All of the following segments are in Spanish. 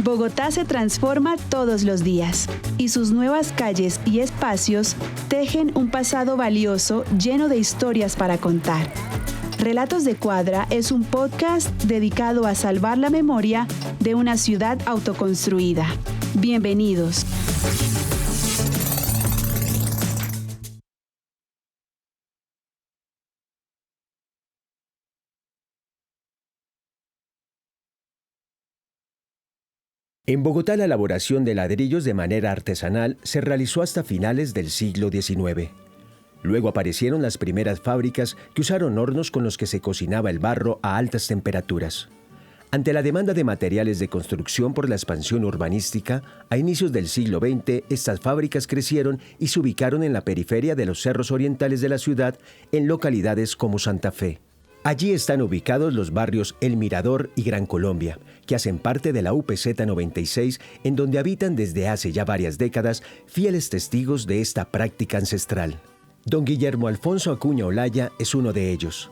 Bogotá se transforma todos los días y sus nuevas calles y espacios tejen un pasado valioso lleno de historias para contar. Relatos de Cuadra es un podcast dedicado a salvar la memoria de una ciudad autoconstruida. Bienvenidos. En Bogotá, la elaboración de ladrillos de manera artesanal se realizó hasta finales del siglo XIX. Luego aparecieron las primeras fábricas que usaron hornos con los que se cocinaba el barro a altas temperaturas. Ante la demanda de materiales de construcción por la expansión urbanística, a inicios del siglo XX, estas fábricas crecieron y se ubicaron en la periferia de los cerros orientales de la ciudad, en localidades como Santa Fe. Allí están ubicados los barrios El Mirador y Gran Colombia, que hacen parte de la UPZ 96, en donde habitan desde hace ya varias décadas fieles testigos de esta práctica ancestral. Don Guillermo Alfonso Acuña Olaya es uno de ellos.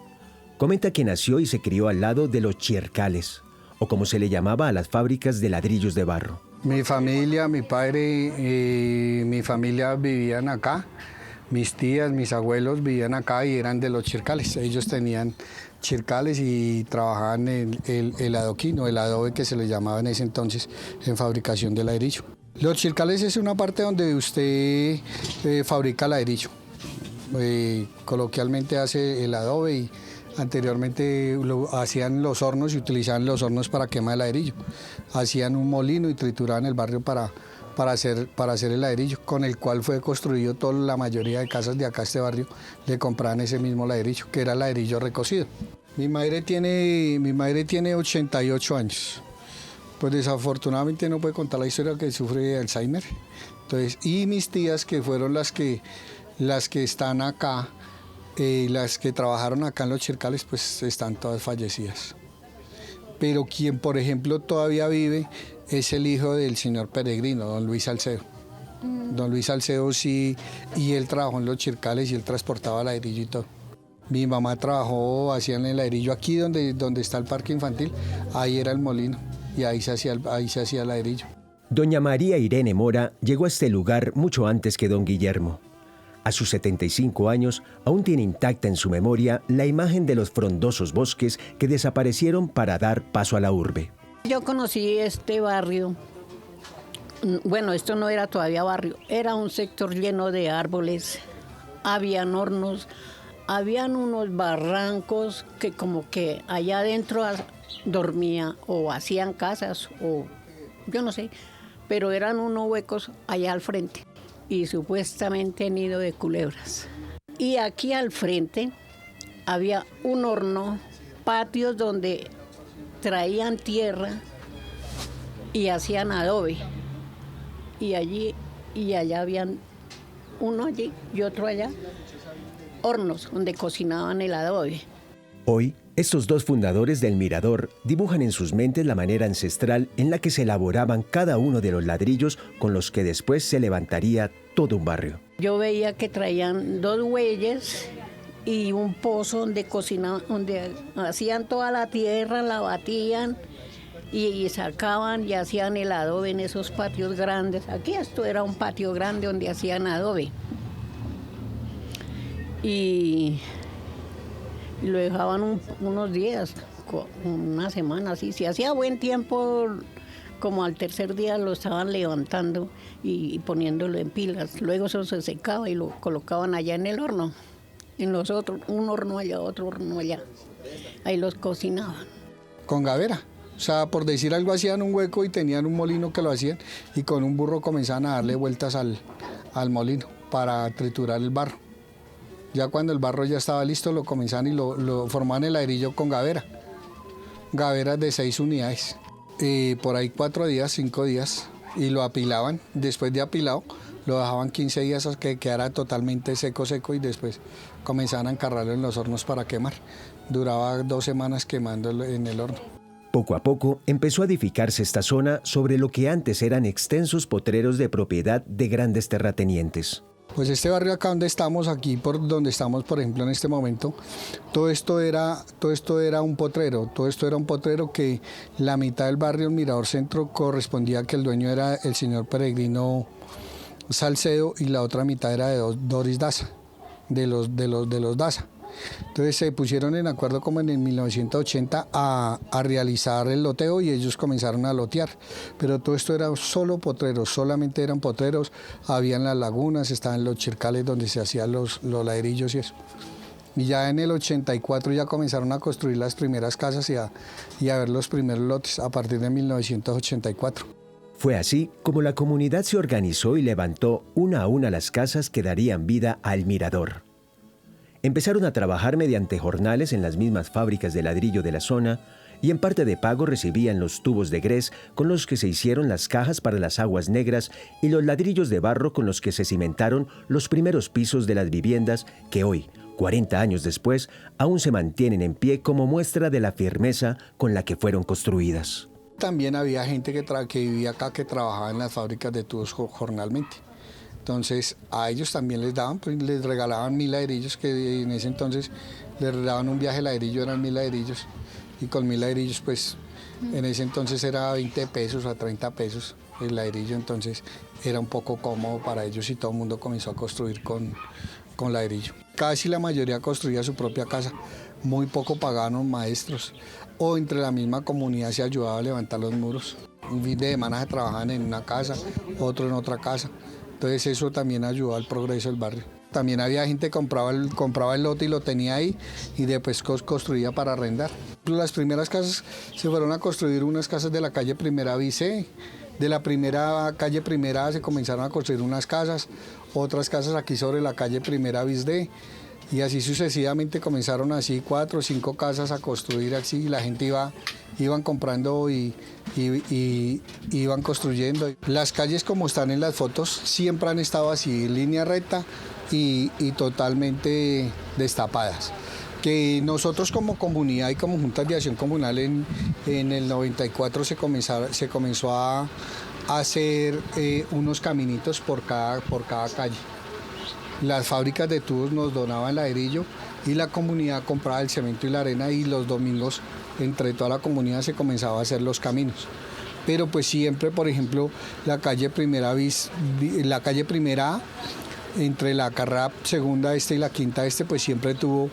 Comenta que nació y se crió al lado de los chiercales, o como se le llamaba a las fábricas de ladrillos de barro. Mi familia, mi padre y mi familia vivían acá. Mis tías, mis abuelos vivían acá y eran de los chircales. Ellos tenían chircales y trabajaban en el adoquín o el adobe que se le llamaba en ese entonces en fabricación de ladrillo. Los chircales es una parte donde usted fabrica ladrillo. Coloquialmente hace el adobe y anteriormente lo hacían los hornos y utilizaban los hornos para quema de ladrillo. Hacían un molino y trituraban el barrio para hacer el ladrillo, con el cual fue construido toda la mayoría de casas de acá, este barrio, le compraban ese mismo ladrillo, que era ladrillo recocido. Mi madre tiene 88 años, pues desafortunadamente no puede contar la historia que sufre de Alzheimer. Entonces, y mis tías, que fueron las que están acá, las que trabajaron acá en los chircales, pues están todas fallecidas. Pero quien, por ejemplo, todavía vive es el hijo del señor peregrino, don Luis Salcedo. Don Luis Salcedo sí, y él trabajó en los chircales y él transportaba ladrillo y todo. Mi mamá trabajó, hacían el ladrillo aquí donde está el parque infantil, ahí era el molino y ahí se hacía el ladrillo. Doña María Irene Mora llegó a este lugar mucho antes que don Guillermo. A sus 75 años, aún tiene intacta en su memoria la imagen de los frondosos bosques que desaparecieron para dar paso a la urbe. Yo conocí este barrio, bueno, esto no era todavía barrio, era un sector lleno de árboles, habían hornos, habían unos barrancos que como que allá adentro dormía o hacían casas o yo no sé, pero eran unos huecos allá al frente y supuestamente nido de culebras. Y aquí al frente había un horno, patios donde traían tierra y hacían adobe. Y allí y allá habían uno allí y otro allá, hornos donde cocinaban el adobe. Hoy, estos dos fundadores del Mirador dibujan en sus mentes la manera ancestral en la que se elaboraban cada uno de los ladrillos con los que después se levantaría todo un barrio. Yo veía que traían 2 bueyes y un pozo donde cocinaban, donde hacían toda la tierra, la batían y sacaban y hacían el adobe en esos patios grandes. Aquí esto era un patio grande donde hacían adobe. Y lo dejaban unos días, una semana así. Si hacía buen tiempo, como al tercer día lo estaban levantando y poniéndolo en pilas. Luego eso se secaba y lo colocaban allá en el horno. En los otros, un horno allá, otro horno allá. Ahí los cocinaban. Con gavera. O sea, por decir algo, hacían un hueco y tenían un molino que lo hacían y con un burro comenzaban a darle vueltas al molino para triturar el barro. Ya cuando el barro ya estaba listo, lo comenzaban y lo formaban el ladrillo con gavera. Gaveras de 6 unidades. Por ahí 4 días, 5 días y lo apilaban. Después de apilado, lo dejaban 15 días hasta que quedara totalmente seco y después comenzaban a encarrarlo en los hornos para quemar. Duraba 2 semanas quemando en el horno. Poco a poco empezó a edificarse esta zona sobre lo que antes eran extensos potreros de propiedad de grandes terratenientes. Pues este barrio acá donde estamos, aquí por donde estamos, por ejemplo, en este momento, todo esto era un potrero, que la mitad del barrio, el Mirador Centro, correspondía a que el dueño era el señor Peregrino Salcedo y la otra mitad era de Doris Daza, de los Daza. Entonces se pusieron en acuerdo como en el 1980 a realizar el loteo y ellos comenzaron a lotear. Pero todo esto era solo potreros, solamente eran potreros, habían las lagunas, estaban los chircales donde se hacían los ladrillos y eso. Y ya en el 84 ya comenzaron a construir las primeras casas y a ver los primeros lotes a partir de 1984. Fue así como la comunidad se organizó y levantó una a una las casas que darían vida al Mirador. Empezaron a trabajar mediante jornales en las mismas fábricas de ladrillo de la zona y en parte de pago recibían los tubos de grés con los que se hicieron las cajas para las aguas negras y los ladrillos de barro con los que se cimentaron los primeros pisos de las viviendas que hoy, 40 años después, aún se mantienen en pie como muestra de la firmeza con la que fueron construidas. También había gente que vivía acá que trabajaba en las fábricas de tubos jornalmente. Entonces a ellos también les daban, pues les regalaban 1000 ladrillos, que en ese entonces les daban un viaje de ladrillo, eran 1000 ladrillos. Y con 1000 ladrillos, pues en ese entonces era 20 pesos a 30 pesos el ladrillo, entonces era un poco cómodo para ellos y todo el mundo comenzó a construir con ladrillo. Casi la mayoría construía su propia casa, muy poco pagaban los maestros o entre la misma comunidad se ayudaba a levantar los muros. Un fin de semana se trabajaban en una casa, otro en otra casa. Entonces eso también ayudó al progreso del barrio. También había gente que compraba el lote y lo tenía ahí y después construía para arrendar. Las primeras casas se fueron a construir unas casas de la calle Primera Vice. De la primera calle Primera se comenzaron a construir unas casas, otras casas aquí sobre la calle Primera Bis D. Y así sucesivamente comenzaron así 4 o 5 casas a construir así y la gente iban comprando y iban construyendo. Las calles como están en las fotos siempre han estado así, en línea recta y totalmente destapadas. Que nosotros como comunidad y como Juntas de Acción Comunal en el 94 se comenzó a hacer unos caminitos por cada calle. Las fábricas de tubos nos donaban ladrillo y la comunidad compraba el cemento y la arena y los domingos entre toda la comunidad se comenzaba a hacer los caminos. Pero pues siempre, por ejemplo, la calle Primera A, entre la carrera segunda y la quinta pues siempre tuvo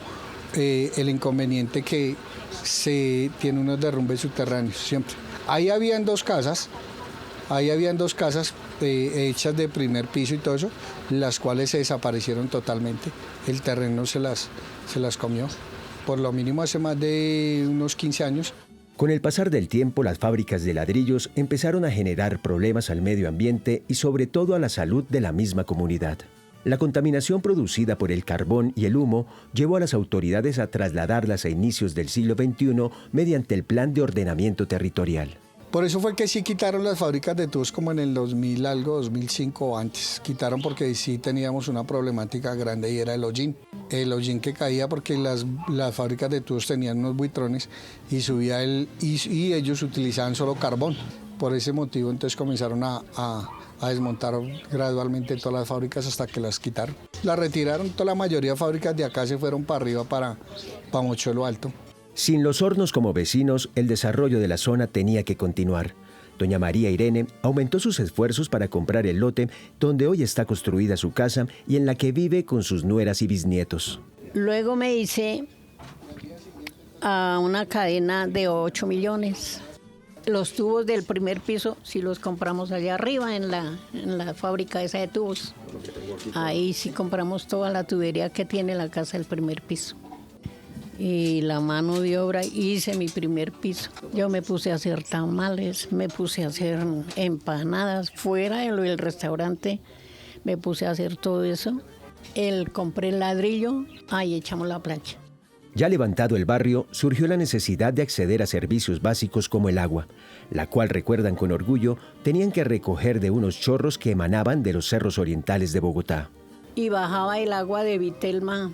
el inconveniente que se tiene unos derrumbes subterráneos, siempre. Ahí habían dos casas hechas de primer piso y todo eso, las cuales se desaparecieron totalmente. El terreno se las comió, por lo mínimo hace más de unos 15 años. Con el pasar del tiempo, las fábricas de ladrillos empezaron a generar problemas al medio ambiente y sobre todo a la salud de la misma comunidad. La contaminación producida por el carbón y el humo llevó a las autoridades a trasladarlas a inicios del siglo XXI mediante el Plan de Ordenamiento Territorial. Por eso fue que sí quitaron las fábricas de tubos como en el 2000 algo, 2005 o antes. Quitaron porque sí teníamos una problemática grande y era el hollín. El hollín que caía porque las fábricas de tubos tenían unos buitrones y subía y ellos utilizaban solo carbón. Por ese motivo entonces comenzaron a desmontar gradualmente todas las fábricas hasta que las quitaron. Las retiraron, toda la mayoría de fábricas de acá se fueron para arriba, para Mochuelo Alto. Sin los hornos como vecinos, el desarrollo de la zona tenía que continuar. Doña María Irene aumentó sus esfuerzos para comprar el lote donde hoy está construida su casa y en la que vive con sus nueras y bisnietos. Luego me hice a una cadena de 8 millones. Los tubos del primer piso sí los compramos allá arriba en la fábrica esa de tubos. Ahí sí compramos toda la tubería que tiene la casa del primer piso. Y la mano de obra, hice mi primer piso. Yo me puse a hacer tamales, me puse a hacer empanadas, fuera del restaurante, me puse a hacer todo eso. Compré el ladrillo, ahí echamos la plancha. Ya levantado el barrio, surgió la necesidad de acceder a servicios básicos como el agua, la cual, recuerdan con orgullo, tenían que recoger de unos chorros que emanaban de los cerros orientales de Bogotá. Y bajaba el agua de Vitelma,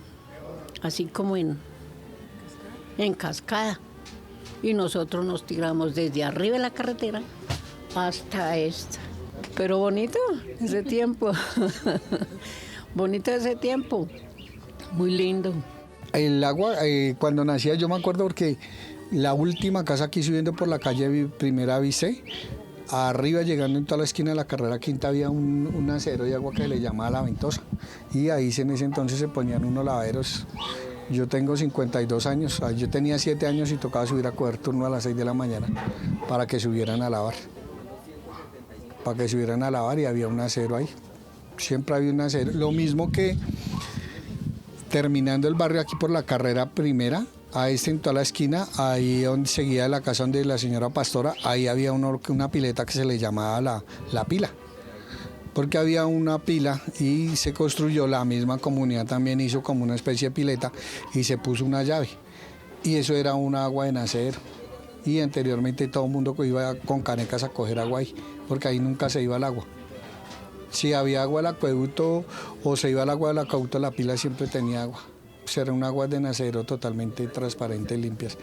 así como en cascada. Y nosotros nos tiramos desde arriba de la carretera hasta esta. Pero bonito ese tiempo. bonito ese tiempo, muy lindo. El agua, cuando nacía yo me acuerdo porque la última casa aquí subiendo por la calle Primera Vice, arriba llegando en toda la esquina de la carrera quinta había un acero de agua que se le llamaba La Ventosa. Y ahí en ese entonces se ponían unos lavaderos. Yo tengo 52 años, yo tenía 7 años y tocaba subir a coger turno a las 6 de la mañana para que subieran a lavar. Y había un acero ahí. Siempre había un acero. Lo mismo que terminando el barrio aquí por la carrera primera, ahí en toda la esquina, ahí donde seguía la casa donde la señora Pastora, ahí había una pileta que se le llamaba la pila. Porque había una pila y se construyó, la misma comunidad también hizo como una especie de pileta y se puso una llave. Y eso era un agua de nacedero. Y anteriormente todo el mundo iba con canecas a coger agua ahí, porque ahí nunca se iba el agua. Si había agua del acueducto o se iba el agua del acueducto, la pila siempre tenía agua. Era un agua de nacedero totalmente transparente y limpias.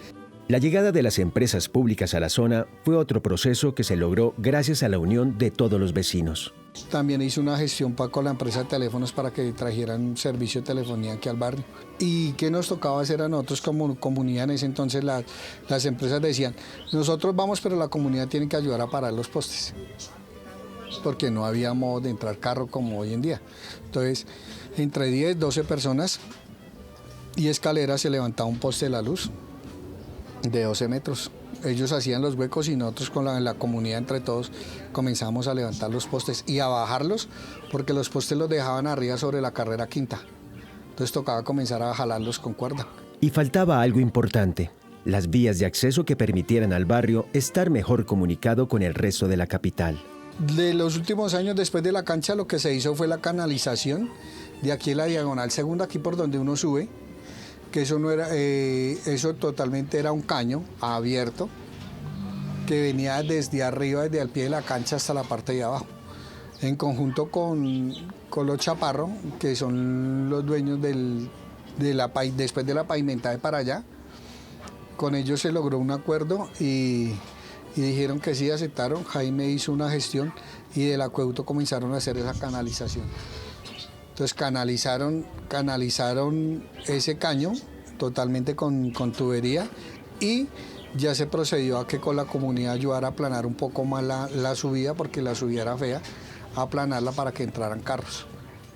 La llegada de las empresas públicas a la zona fue otro proceso que se logró gracias a la unión de todos los vecinos. También hice una gestión con la empresa de teléfonos para que trajeran un servicio de telefonía aquí al barrio. ¿Y qué nos tocaba hacer a nosotros como comunidad? En ese entonces las empresas decían, nosotros vamos, pero la comunidad tiene que ayudar a parar los postes, porque no había modo de entrar carro como hoy en día. Entonces, entre 10, 12 personas y escaleras se levantaba un poste de la luz de 12 metros. Ellos hacían los huecos y nosotros con la comunidad entre todos comenzamos a levantar los postes y a bajarlos, porque los postes los dejaban arriba sobre la carrera quinta. Entonces tocaba comenzar a jalarlos con cuerda. Y faltaba algo importante: las vías de acceso que permitieran al barrio estar mejor comunicado con el resto de la capital. De los últimos años, después de la cancha, lo que se hizo fue la canalización de aquí en la diagonal segunda, aquí por donde uno sube, que eso no era, eso totalmente era un caño abierto que venía desde arriba, desde el pie de la cancha hasta la parte de abajo, en conjunto con los Chaparro, que son los dueños después de la pavimentada de para allá. Con ellos se logró un acuerdo y dijeron que sí, aceptaron. Jaime hizo una gestión y del acueducto comenzaron a hacer esa canalización. Entonces canalizaron ese caño totalmente con tubería y ya se procedió a que con la comunidad ayudara a aplanar un poco más la subida, porque la subida era fea, a aplanarla para que entraran carros.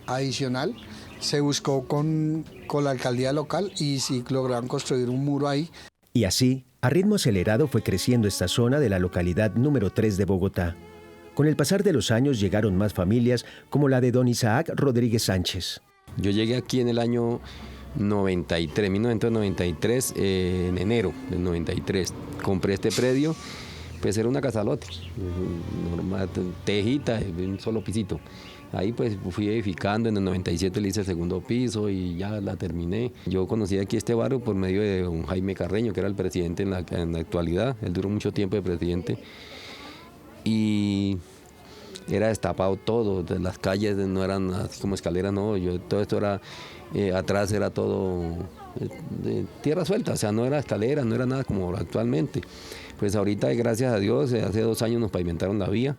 Adicional, se buscó con la alcaldía local y sí lograron construir un muro ahí. Y así, a ritmo acelerado fue creciendo esta zona de la localidad número 3 de Bogotá. Con el pasar de los años llegaron más familias como la de don Isaac Rodríguez Sánchez. Yo llegué aquí en el año 1993, en enero del 93. Compré este predio, pues era una casalote, normal, tejita, un solo pisito. Ahí pues fui edificando, en el 97 le hice el segundo piso y ya la terminé. Yo conocí aquí este barrio por medio de don Jaime Carreño, que era el presidente en la actualidad. Él duró mucho tiempo de presidente. Y era destapado todo, las calles no eran así como escaleras, no, todo esto era, atrás era todo de tierra suelta, o sea, no era escalera, no era nada como actualmente. Pues ahorita, gracias a Dios, hace 2 años nos pavimentaron la vía.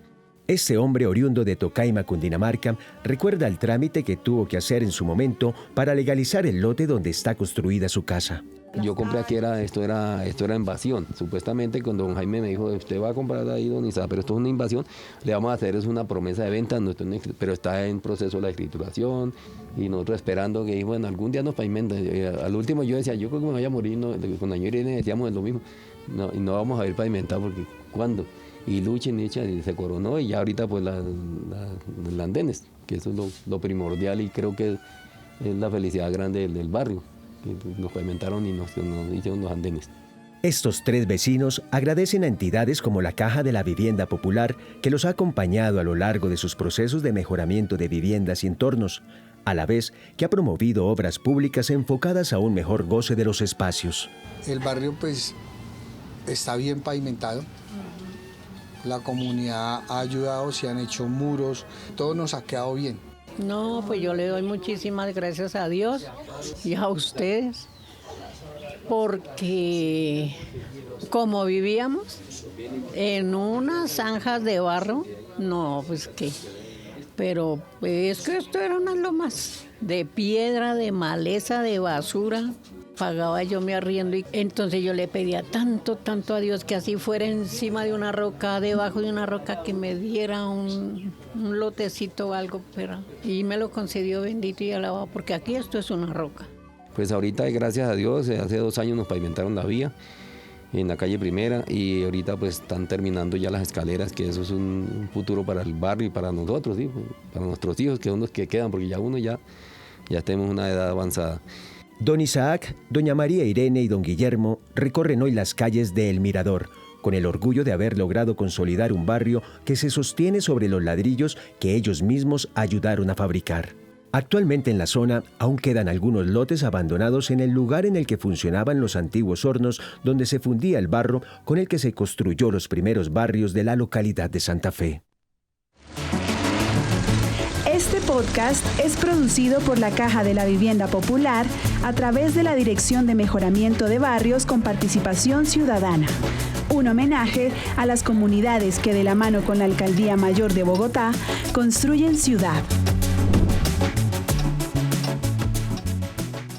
Este hombre oriundo de Tocaima, Cundinamarca, recuerda el trámite que tuvo que hacer en su momento para legalizar el lote donde está construida su casa. Yo compré aquí, esto era invasión. Supuestamente cuando don Jaime me dijo, usted va a comprar ahí, don Isaac, pero esto es una invasión, le vamos a hacer es una promesa de venta, pero está en proceso la escrituración y nosotros esperando que, bueno, algún día nos pavimentan. Al último yo decía, yo creo que me voy a morir, no, con la señora Irene decíamos lo mismo, no, y no vamos a ver pavimentado porque ¿cuándo? Y luchen y se coronó y ya ahorita pues los andenes, que eso es lo primordial y creo que es la felicidad grande del barrio. Nos pavimentaron y nos hicieron los andenes. Estos 3 vecinos agradecen a entidades como la Caja de la Vivienda Popular, que los ha acompañado a lo largo de sus procesos de mejoramiento de viviendas y entornos, a la vez que ha promovido obras públicas enfocadas a un mejor goce de los espacios. El barrio pues está bien pavimentado. La comunidad ha ayudado, se han hecho muros, todo nos ha quedado bien. No, pues yo le doy muchísimas gracias a Dios y a ustedes, porque como vivíamos en unas zanjas de barro, no, pues que Pero es que esto era unas lomas de piedra, de maleza, de basura. Pagaba yo mi arriendo y entonces yo le pedía tanto a Dios que así fuera encima de una roca, debajo de una roca, que me diera un lotecito o algo, y me lo concedió, bendito y alabado, porque aquí esto es una roca. Pues ahorita, gracias a Dios, hace 2 años nos pavimentaron la vía en la calle Primera y ahorita pues están terminando ya las escaleras, que eso es un futuro para el barrio y para nosotros, ¿sí? Para nuestros hijos, que son los que quedan, porque ya tenemos una edad avanzada. Don Isaac, doña María Irene y don Guillermo recorren hoy las calles de El Mirador, con el orgullo de haber logrado consolidar un barrio que se sostiene sobre los ladrillos que ellos mismos ayudaron a fabricar. Actualmente en la zona aún quedan algunos lotes abandonados en el lugar en el que funcionaban los antiguos hornos donde se fundía el barro con el que se construyó los primeros barrios de la localidad de Santa Fe. Este podcast es producido por la Caja de la Vivienda Popular a través de la Dirección de Mejoramiento de Barrios con Participación Ciudadana. Un homenaje a las comunidades que de la mano con la Alcaldía Mayor de Bogotá construyen ciudad.